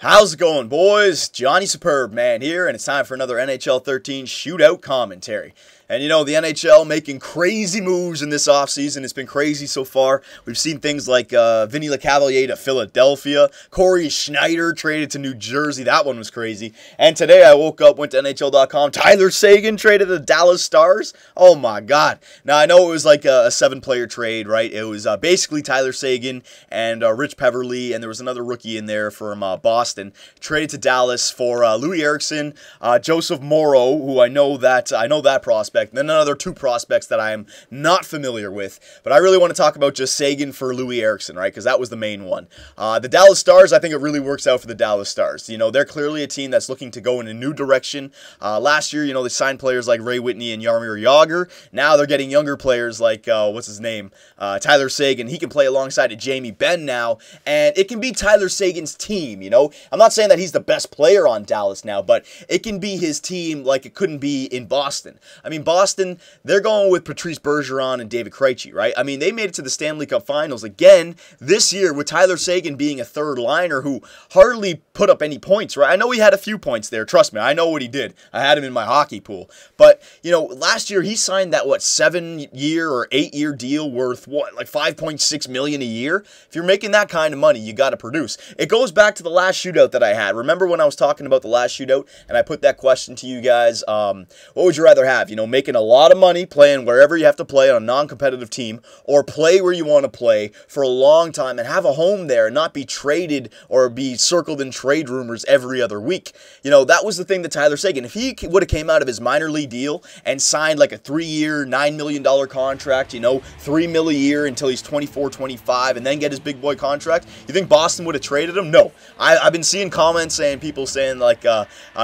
How's it going, boys? Johnny Superbman here, and it's time for another NHL 13 Shootout commentary. And you know, the NHL making crazy moves in this offseason. It's been crazy so far. We've seen things like Vinny LeCavalier to Philadelphia. Corey Schneider traded to New Jersey. That one was crazy. And today I woke up, went to NHL.com. Tyler Seguin traded to the Dallas Stars. Oh my God. Now I know it was like a 7-player trade, right? It was basically Tyler Seguin and Rich Peverly, and there was another rookie in there from Boston. Traded to Dallas for Louis Eriksson, Joseph Morrow, who I know that prospect. And then another 2 prospects that I am not familiar with. But I really want to talk about just Seguin for Louis Eriksson, right? Because that was the main one. The Dallas Stars, I think it really works out for the Dallas Stars. You know, they're clearly a team that's looking to go in a new direction. Last year, you know, they signed players like Ray Whitney and Jaromir Jagr. Now they're getting younger players like, what's his name? Tyler Seguin. He can play alongside of Jamie Benn now. And it can be Tyler Seguin's team, you know? I'm not saying that he's the best player on Dallas now, but it can be his team like it couldn't be in Boston. I mean, Boston, they're going with Patrice Bergeron and David Krejci, right? I mean, they made it to the Stanley Cup Finals again this year with Tyler Seguin being a third liner who hardly put up any points, right? I know he had a few points there. Trust me, I know what he did. I had him in my hockey pool. But, you know, last year he signed that, 7-year or 8-year deal worth, like $5.6 million a year? If you're making that kind of money, you got to produce. It goes back to the last shootout that I had. Remember when I was talking about the last shootout and I put that question to you guys? What would you rather have? You know, making a lot of money playing wherever you have to play on a non-competitive team, or play where you want to play for a long time and have a home there and not be traded or be circled in trade rumors every other week. You know, that was the thing that Tyler Seguin, if he would have came out of his minor league deal and signed like a 3-year, $9 million contract, you know, $3 million a year until he's 24, 25, and then get his big boy contract, you think Boston would have traded him? No. I've been seeing comments saying, people saying like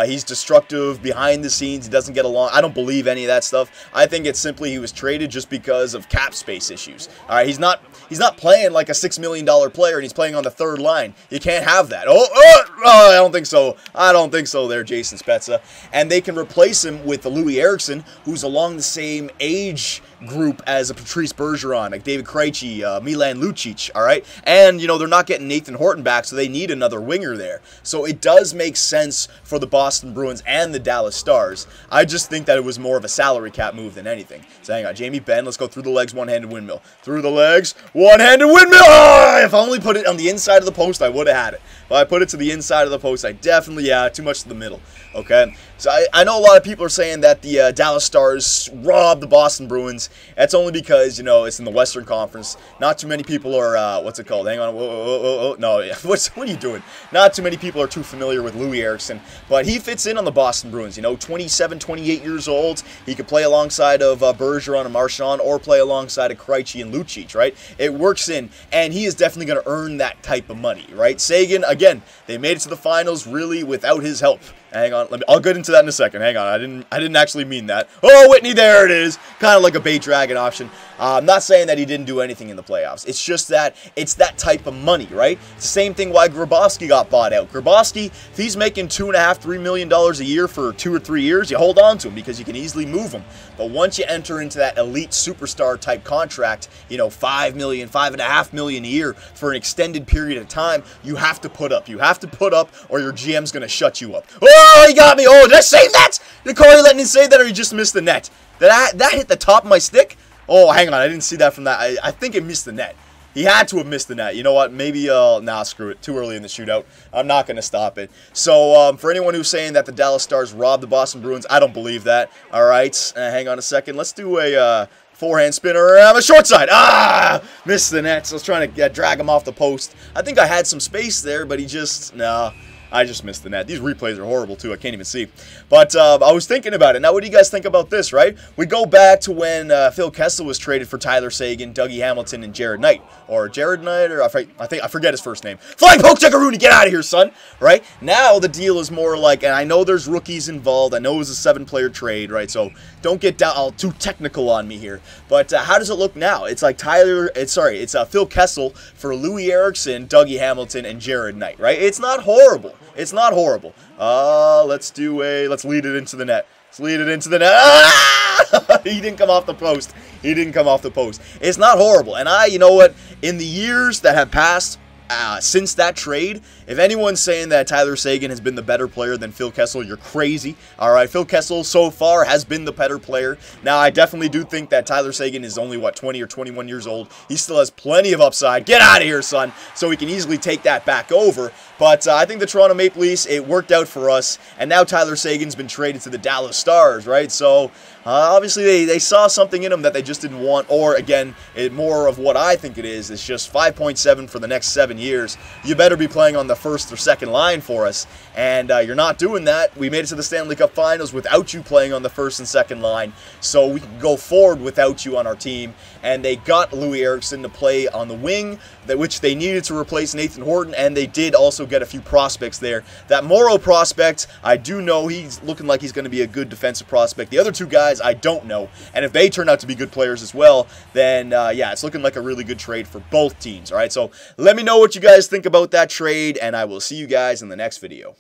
he's destructive behind the scenes, he doesn't get along. I don't believe any of that stuff. I think it's simply he was traded just because of cap space issues. All right, he's not playing like a $6 million player, and he's playing on the third line. You can't have that. I don't think so. I don't think so there, Jason Spezza. And they can replace him with the Louis Eriksson, who's along the same age group as a Patrice Bergeron, like David Krejci, Milan Lucic, all right? And, you know, they're not getting Nathan Horton back, so they need another winger there. So it does make sense for the Boston Bruins and the Dallas Stars. I just think that it was more of a salary cap move than anything. So hang on, Jamie Benn, let's go through the legs, one-handed windmill. Through the legs, one-handed windmill! Oh, if I only put it on the inside of the post, I would have had it. If I put it to the inside of the post, I definitely, too much to the middle, okay? So I know a lot of people are saying that the Dallas Stars robbed the Boston Bruins. That's only because, you know, it's in the Western Conference. Not too many people are, what's it called? Hang on. No, yeah. What are you doing? Not too many people are too familiar with Louis Eriksson. But he fits in on the Boston Bruins. You know, 27, 28 years old. He could play alongside of Bergeron and Marchand, or play alongside of Krejci and Lucic, right? It works in, and he is definitely going to earn that type of money, right? Seguin, again, they made it to the finals really without his help. Hang on, I'll get into that in a second. Hang on, I didn't actually mean that. Oh, Whitney, there it is. Kind of like a bait dragon option. I'm not saying that he didn't do anything in the playoffs. It's just that it's that type of money, right? It's the same thing why Grabowski got bought out. Grabowski, if he's making $2.5, $3 million a year for 2 or 3 years, you hold on to him because you can easily move him. But once you enter into that elite superstar type contract, you know, $5 million, $5.5 million a year for an extended period of time, you have to put up. You have to put up, or your GM's going to shut you up. Oh, he got me. Oh, did I save that? Did Corey let me save that, or he just missed the net? That hit the top of my stick? Oh, hang on. I didn't see that from that. I think it missed the net. He had to have missed the net. You know what? Maybe, nah, screw it. Too early in the shootout. I'm not going to stop it. So, for anyone who's saying that the Dallas Stars robbed the Boston Bruins, I don't believe that. All right. Hang on a second. Let's do a forehand spinner. A short side. Ah! Missed the net. So I was trying to drag him off the post. I think I had some space there, but he just, nah. I just missed the net. These replays are horrible, too. I can't even see. But I was thinking about it. Now, what do you guys think about this, right? We go back to when Phil Kessel was traded for Tyler Seguin, Dougie Hamilton, and Jared Knight. Or Jared Knight, or I forget his first name. Flying poke checker Rooney, get out of here, son! Right? Now, the deal is more like, and I know there's rookies involved. I know it was a 7-player trade, right? So, don't get all too technical on me here. But how does it look now? It's like it's Phil Kessel for Louis Eriksson, Dougie Hamilton, and Jared Knight, right? It's not horrible. It's not horrible. Let's lead it into the net. Let's lead it into the net. Ah! He didn't come off the post. He didn't come off the post. It's not horrible. And you know what? In the years that have passed, since that trade, if anyone's saying that Tyler Seguin has been the better player than Phil Kessel, you're crazy. All right, Phil Kessel so far has been the better player. Now, I definitely do think that Tyler Seguin is only, 20 or 21 years old. He still has plenty of upside. Get out of here, son. So he can easily take that back over. But I think the Toronto Maple Leafs, it worked out for us. And now Tyler Seguin's been traded to the Dallas Stars, right? So obviously they saw something in him that they just didn't want. Or, again, more of what I think it is. It's just 5.7 for the next 7 years. You better be playing on the first or second line for us. And you're not doing that. We made it to the Stanley Cup Finals without you playing on the first and second line. So we can go forward without you on our team. And they got Louis Eriksson to play on the wing, which they needed to replace Nathan Horton. And they did also get a few prospects there. That Morrow prospect, I do know he's looking like he's going to be a good defensive prospect. The other two guys, I don't know. And if they turn out to be good players as well, then yeah, it's looking like a really good trade for both teams. All right, so let me know what you guys think about that trade, and I will see you guys in the next video.